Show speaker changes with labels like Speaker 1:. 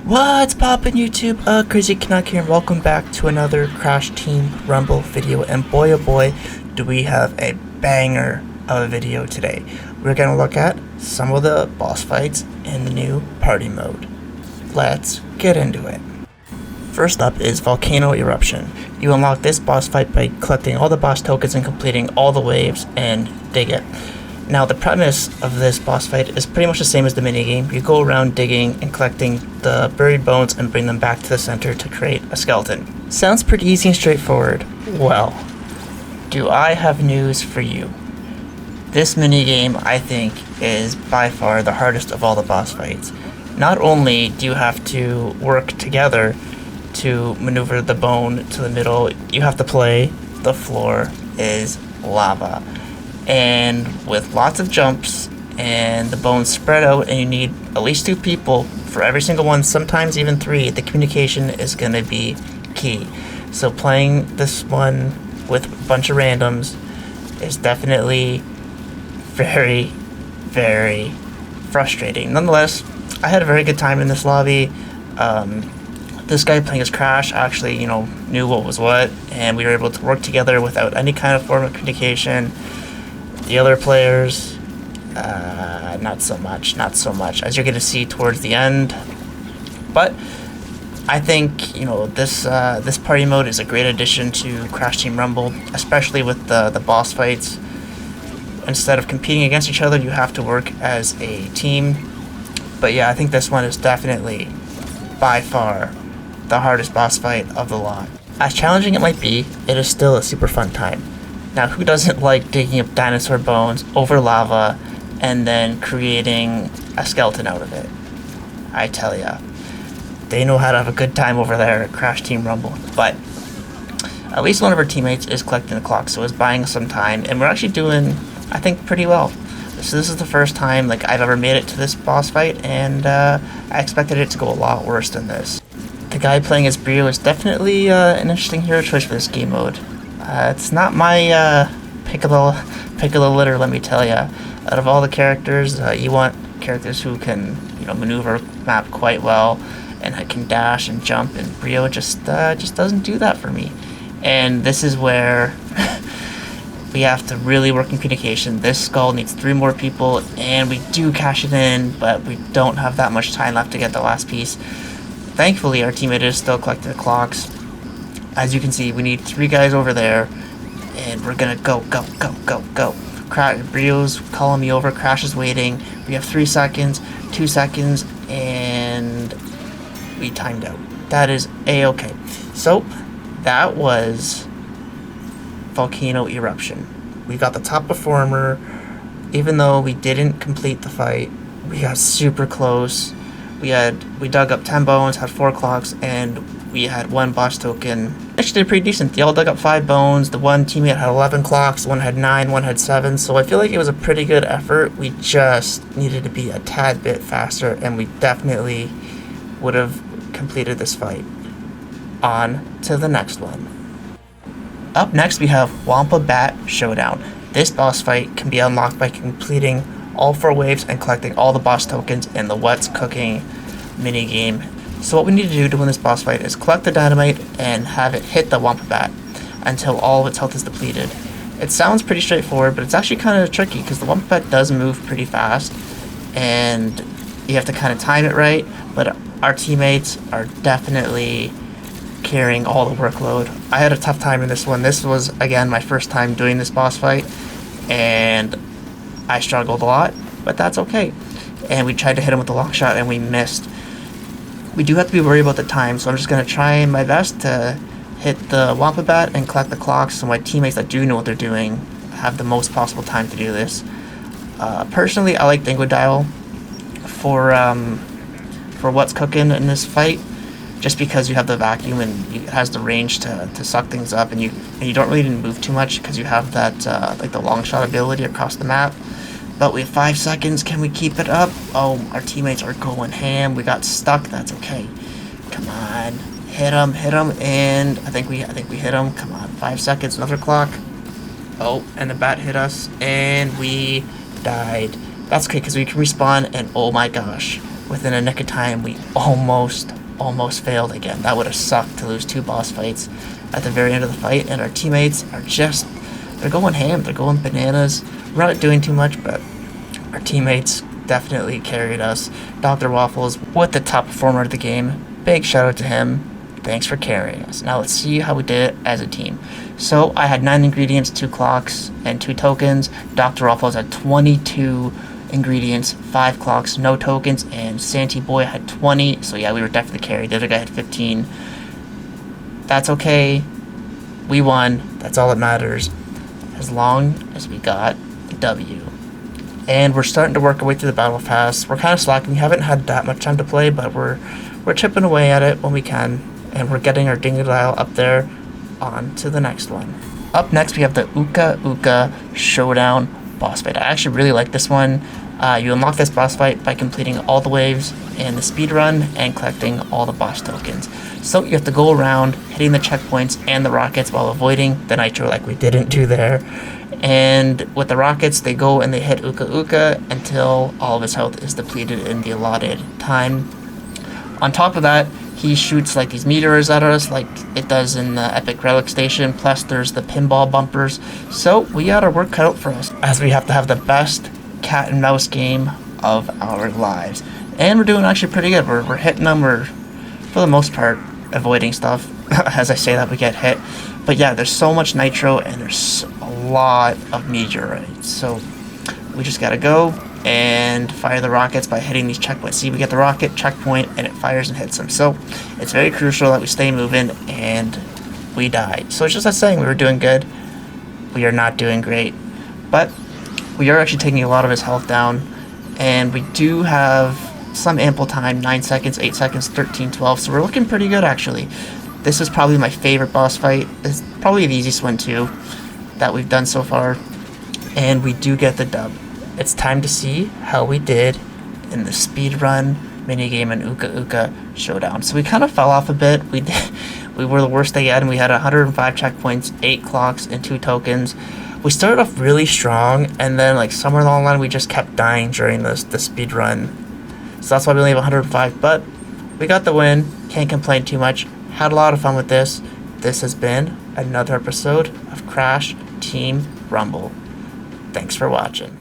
Speaker 1: What's poppin' YouTube? Crazy Canuck here and welcome back to another Crash Team Rumble video, and boy oh boy do we have a banger of a video today. We're gonna look at some of the boss fights in the new party mode. Let's get into it. First up is Volcano Eruption. You unlock this boss fight by collecting all the boss tokens and completing all the waves and dig it. Now, the premise of this boss fight is pretty much the same as the minigame. You go around digging and collecting the buried bones and bring them back to the center to create a skeleton. Sounds pretty easy and straightforward. Well, do I have news for you. This minigame, I think, is by far the hardest of all the boss fights. Not only do you have to work together to maneuver the bone to the middle, you have to play the floor is lava. And with lots of jumps and the bones spread out, and you need at least 2 people for every single one, sometimes even 3, the communication is going to be key. So playing this one with a bunch of randoms is definitely very, very frustrating. Nonetheless, I had a very good time in this lobby. This guy playing as Crash actually, knew what was what, and we were able to work together without any kind of form of communication. The other players, not so much, as you're going to see towards the end. But I think, this party mode is a great addition to Crash Team Rumble, especially with the boss fights. Instead of competing against each other, you have to work as a team. But yeah, I think this one is definitely, by far, the hardest boss fight of the lot. As challenging it might be, it is still a super fun time. Now, who doesn't like digging up dinosaur bones over lava and then creating a skeleton out of it? I tell ya, they know how to have a good time over there at Crash Team Rumble. But at least one of our teammates is collecting the clock, so is buying us some time, and we're actually doing, I think, pretty well. So this is the first time I've ever made it to this boss fight, and I expected it to go a lot worse than this. The guy playing as Brio is definitely an interesting hero choice for this game mode. It's not my pick of the litter, let me tell ya. Out of all the characters, you want characters who can, maneuver map quite well and can dash and jump, and Brio just doesn't do that for me. And this is where we have to really work in communication. This skull needs 3 more people, and we do cash it in, but we don't have that much time left to get the last piece. Thankfully, our teammate is still collecting the clocks. As you can see, we need 3 guys over there, and we're gonna go. Brio's calling me over, Crash is waiting. We have 3 seconds, 2 seconds, and we timed out. That is A-okay. So, that was Volcano Eruption. We got the top performer. Even though we didn't complete the fight, we got super close. We dug up 10 bones, had 4 clocks, and we had 1 boss token. Actually, did pretty decent. They all dug up 5 bones. The one teammate had 11 clocks, one had 9, one had 7. So I feel like it was a pretty good effort. We just needed to be a tad bit faster, and we definitely would have completed this fight. On to the next one. Up next, we have Wampa Bat Showdown. This boss fight can be unlocked by completing all 4 waves and collecting all the boss tokens in the What's Cooking minigame. So what we need to do to win this boss fight is collect the dynamite and have it hit the Wampa Bat until all of its health is depleted. It sounds pretty straightforward, but it's actually kind of tricky because the Wampa Bat does move pretty fast, and you have to kind of time it right, but our teammates are definitely carrying all the workload. I had a tough time in this one. This was, again, my first time doing this boss fight, and I struggled a lot, but that's okay. And we tried to hit him with the long shot, and we missed. We do have to be worried about the time, so I'm just going to try my best to hit the Wampa Bat and collect the clocks, so my teammates that do know what they're doing have the most possible time to do this. Personally, I like Dingodile for What's Cooking in this fight, just because you have the vacuum and it has the range to suck things up, and you don't really need to move too much because you have that the long shot ability across the map. But we have 5 seconds. Can we keep it up? Oh, our teammates are going ham. We got stuck. That's okay. Come on, hit him, and I think we hit him. Come on, 5 seconds. Another clock. Oh, and the bat hit us, and we died. That's okay, because we can respawn, and oh my gosh, within a nick of time, we almost failed again. That would have sucked to lose 2 boss fights at the very end of the fight, and our teammates are just, they're going ham, they're going bananas. We're not doing too much, but our teammates definitely carried us. Dr. Waffles with the top performer of the game. Big shout out to him. Thanks for carrying us. Now let's see how we did it as a team. So I had 9 ingredients, 2 clocks, and 2 tokens. Dr. Waffles had 22 ingredients, 5 clocks, no tokens, and Santy Boy had 20. So yeah, we were definitely carried. The other guy had 15. That's okay. We won. That's all that matters. As long as we got the W. And we're starting to work our way through the battle fast. We're kind of slacking. We haven't had that much time to play, but we're chipping away at it when we can. And we're getting our Dingodile up there. On to the next one. Up next, we have the Uka Uka Showdown boss fight. I actually really like this one. You unlock this boss fight by completing all the waves in the speed run and collecting all the boss tokens. So you have to go around hitting the checkpoints and the rockets while avoiding the nitro like we didn't do there. And with the rockets, they go and they hit Uka Uka until all of his health is depleted in the allotted time. On top of that, he shoots like these meteors at us like it does in the Epic Relic Station, plus there's the pinball bumpers. So we got our work cut out for us, as we have to have the best cat and mouse game of our lives. And we're doing actually pretty good. We're hitting them, we're for the most part avoiding stuff. As I say that, we get hit. But yeah, there's so much nitro and there's a lot of meteorites. So we just gotta go and fire the rockets by hitting these checkpoints. See, we get the rocket checkpoint and it fires and hits them. So it's very crucial that we stay moving, and we died. So it's just us saying we were doing good. We are not doing great, but we are actually taking a lot of his health down, and we do have some ample time, 9 seconds, 8 seconds, 13, 12. So we're looking pretty good actually. This is probably my favorite boss fight. It's probably the easiest one too that we've done so far, and we do get the dub. It's time to see how we did in the speedrun minigame and Uka Uka Showdown. So we kind of fell off a bit. We were the worst they had, and we had 105 checkpoints, 8 clocks, and 2 tokens. We started off really strong, and then like somewhere along the line, we just kept dying during the speedrun. So that's why we only have 105, but we got the win. Can't complain too much. Had a lot of fun with this. This has been another episode of Crash Team Rumble. Thanks for watching.